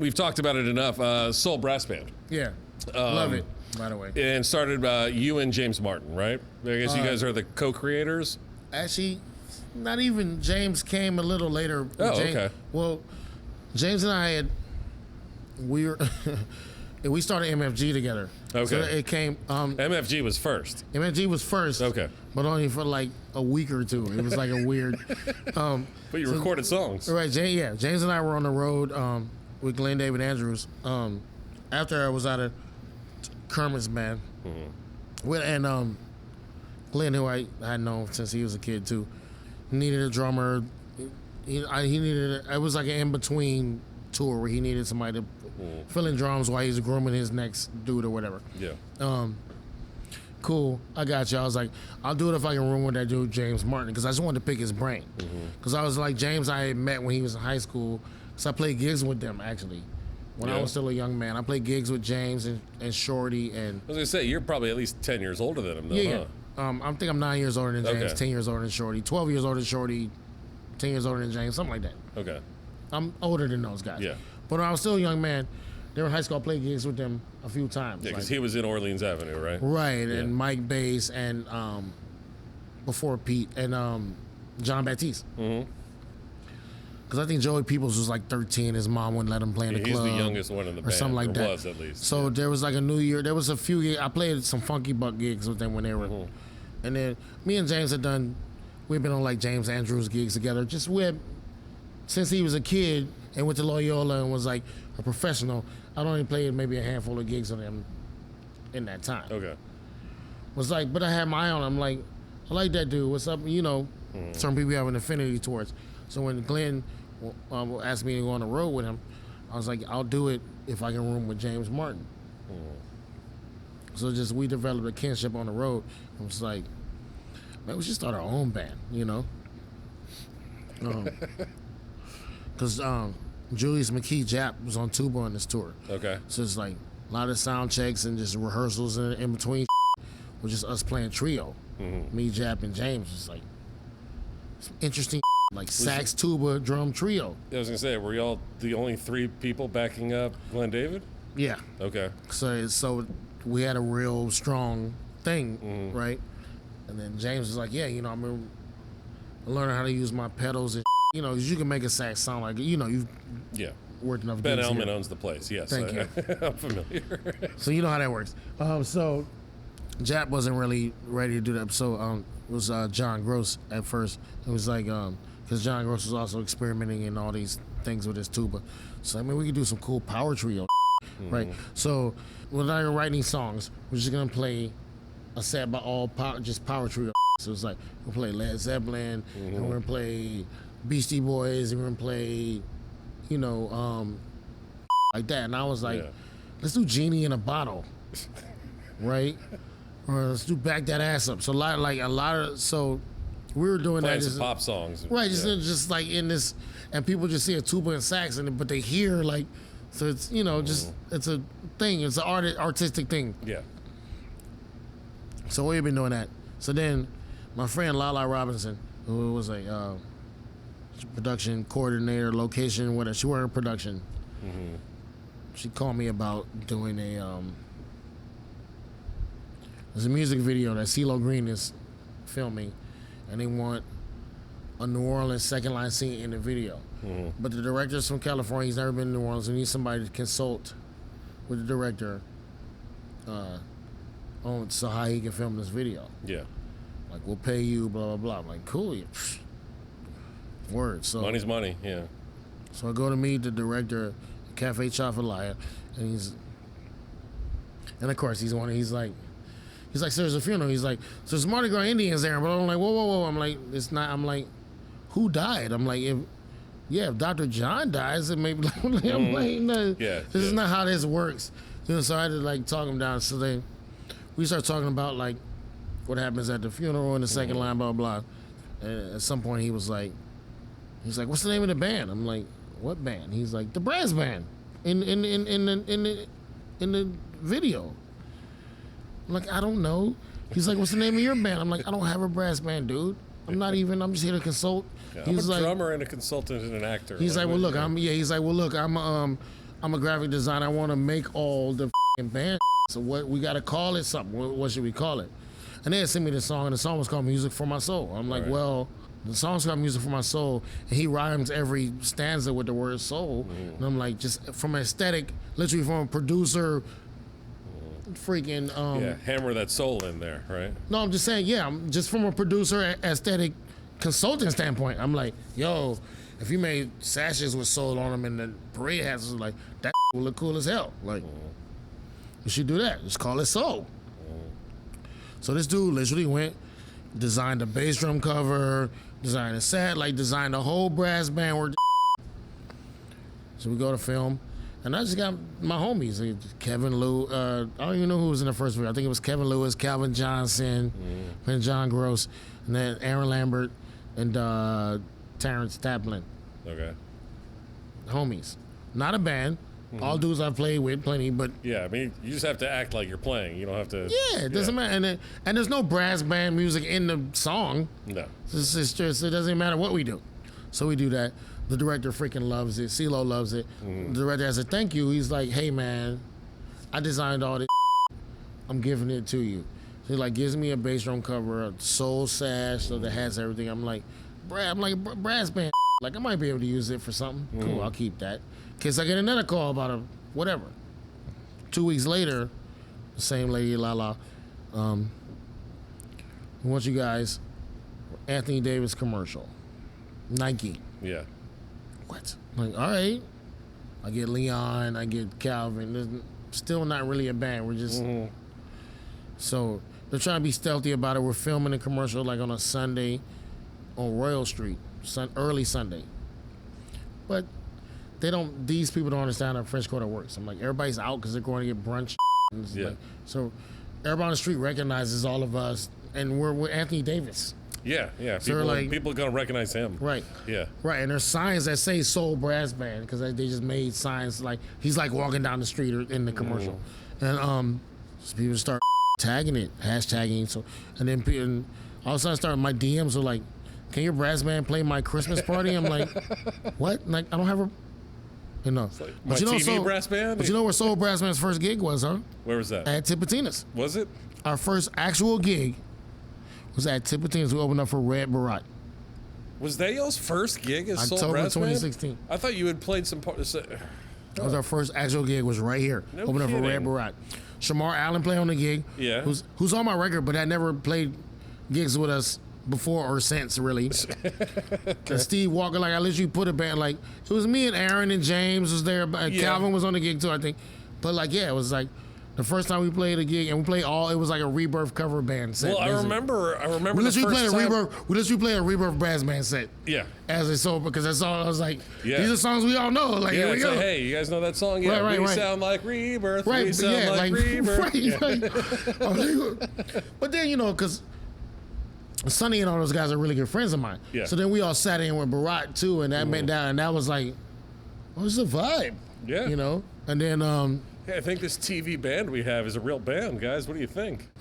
we've talked about it enough. Soul Brass Band. Yeah, love it. By the way, And started you and James Martin, right? I guess you guys are the co-creators. actually, not even. James came a little later. Oh, James, okay. Well, James and I we started MFG together. Okay. So it came. MFG was first. MFG was first. Okay. But only for like a week or two. It was like a weird. But you recorded songs. Right. James and I were on the road with Glenn David Andrews. After I was out of Kermit's band, and Glenn, who I had known since he was a kid too, needed a drummer. He needed. It was like an in between tour where he needed somebody to fill in drums while he's grooming his next dude or whatever. Yeah. Cool, I got you. I was like, I'll do it if I can room with that dude James Martin, because I just wanted to pick his brain. Because I was like, James I had met when he was in high school, because I played gigs with them actually. When I was still a young man, I played gigs with James and Shorty. And I was gonna say you're probably at least 10 years older than him, though. Huh? I think I'm 9 years older than James, Okay. 10 years older than Shorty, 12 years older than Shorty, 10 years older than James, something like that. Okay. I'm older than those guys. Yeah. But when I was still a young man, they were in high school. I played gigs with them a few times. Yeah, because he was in Orleans Avenue, right? Right, Yeah. and Mike Bass and before Pete and John Baptiste. Because I think Joey Peoples was like 13. His mom wouldn't let him play in the He's club. the youngest one in the or band. something like or that. was at least. So there was like a New Year. There was a few gigs. I played some Funky Buck gigs with them when they were. And then me and James had done. We've been on like James Andrews gigs together. Just since he was a kid and went to Loyola and was like a professional. I'd only played maybe a handful of gigs with him in that time. Okay. Was like, but I had my own. I'm like, I like that dude. What's up? You know, certain people you have an affinity towards. So when Glenn asked me to go on the road with him, I was like, I'll do it if I can room with James Martin. So we developed a kinship on the road. I was like, man, we should start our own band, you know? Because Julius McKee Jap was on tuba on this tour. Okay. So it's like a lot of sound checks and just rehearsals in between with just us playing trio. Me, Jap, and James. It's like some interesting like sax, tuba, drum trio. I was gonna say, were y'all the only three people backing up Glenn David? Yeah. Okay. So we had a real strong thing, right? And then James was like, yeah, you know, I'm learning how to use my pedals and you know, 'cause you can make a sax sound like, you know, you've worked enough Ben gigs Elman here. owns the place. Yes. Thank you. I'm familiar. So you know how that works. So Jap wasn't really ready to do that. So it was John Gross at first. It was like, because John Gross was also experimenting in all these things with his tuba. So I mean, we could do some cool power trio, right? So when I were writing songs, we're just gonna play a set by all just power trio. So it's like we'll play Led Zeppelin, and we're gonna play Beastie Boys, and we're gonna play, you know, like that. And I was like, let's do Genie in a Bottle, right? Or let's do Back That Ass Up. So so we were doing Playing that. some pop songs. Right, just like in this, and people just see a tuba and sax in it, but they hear like, so it's, you know, just, it's a thing. It's an artistic thing. Yeah. So we've been doing that. So then my friend Lala Robinson, who was a production coordinator, location, whatever, she worked in production. She called me about doing there's a music video that CeeLo Green is filming, and they want a New Orleans second line scene in the video. But the director's from California, he's never been to New Orleans, and needs somebody to consult with the director on so how he can film this video. Yeah. Like, we'll pay you, blah, blah, blah. I'm like, cool. Word. So Money's money, yeah. So I go to meet the director, Cafe Chafalaya, and of course he's like, so there's a funeral. He's like, so there's Mardi Gras Indians there. But I'm like, whoa. I'm like, it's not. I'm like, who died? I'm like, if Dr. John dies, it maybe. I'm like, no, this is not how this works. You know, so I had to like talk him down. So then we start talking about like what happens at the funeral and the second line, blah blah. And at some point he was like, what's the name of the band? I'm like, what band? He's like, the brass band in the video. I'm like, I don't know. He's like, what's the name of your band? I'm like, I don't have a brass band, dude. I'm just here to consult. Yeah, I'm a drummer and a consultant and an actor. He's like, well, look, I'm I'm a graphic designer. I want to make all the band. So what we got to call it something. What should we call it? And they had sent me the song, and the song was called Music for My Soul. I'm like, well, the song's called Music for My Soul, and he rhymes every stanza with the word soul. And I'm like, just from an aesthetic, literally from a producer, freaking. Hammer that soul in there, right? No, I'm just saying, just from a producer aesthetic consultant standpoint. I'm like, yo, if you made sashes with soul on them and the parade hats, was like, that will look cool as hell. Like, you should do that. Just call it soul. So this dude literally went, designed a bass drum cover, designed a set, designed a whole brass band. So we go to film, and I just got my homies, Kevin Lou. I don't even know who was in the first video. I think it was Kevin Lewis, Calvin Johnson, and John Gross, and then Aaron Lambert and Terrence Taplin. Okay. Homies. Not a band. All dudes I've played with plenty, but yeah, I mean, you just have to act like you're playing. You don't have to. Yeah, it doesn't matter, and there's no brass band music in the song. No, it's just it doesn't matter what we do. So we do that. The director freaking loves it. CeeLo loves it. The director has a thank you. He's like, hey man, I designed all this. I'm giving it to you. So he gives me a bass drum cover, a soul sash, so that has everything. I'm like, brass band. I might be able to use it for something. Cool, I'll keep that. In case I get another call about a whatever. 2 weeks later, the same lady, Lala, we want you guys, Anthony Davis commercial, Nike. Yeah. What? I'm like, all right. I get Leon, I get Calvin. There's still not really a band. We're just so they're trying to be stealthy about it. We're filming a commercial on a Sunday on Royal Street, early Sunday, but. These people don't understand how French Quarter works. I'm like, everybody's out because they're going to get brunch. So everybody on the street recognizes all of us, and we're Anthony Davis. Yeah. So people are going to recognize him. Right. Yeah. Right, and there's signs that say Soul Brass Band because they just made signs he's walking down the street or in the commercial. And so people start tagging it, hashtagging. So, and then all of a sudden start my DMs are like, can your brass band play my Christmas party? I'm like, what? I don't have a... My TV brass band? But you know where Soul Brass Band's first gig was, huh? Where was that? At Tipitina's. Was it? Our first actual gig was at Tipitina's. We opened up for Red Barat. Was that y'all's first gig as Soul October Brass 2016. Band? I thought you had played some part. That was our first actual gig. Was right here. No opened kidding. up for Red Barat. Shamar Allen played on the gig. Yeah. Who's on my record, but had never played gigs with us before or since, really. And Steve Walker, I literally put a band, it was me and Aaron and James was there, but Calvin was on the gig too, I think. But it was the first time we played a gig, and we played it was a Rebirth cover band set. Well, I remember we the first time. We literally played a Rebirth brass band set. Yeah. As a solo, because that's all I was like, these are songs we all know. Here we go. Hey, you guys know that song? Yeah, right, we right. sound like Rebirth. Right, we sound like Rebirth. Right. But then, because Sonny and all those guys are really good friends of mine. Yeah. So then we all sat in with Barat too, and that meant that, and that was what's the vibe? Yeah. And then Hey, I think this TV band we have is a real band, guys. What do you think?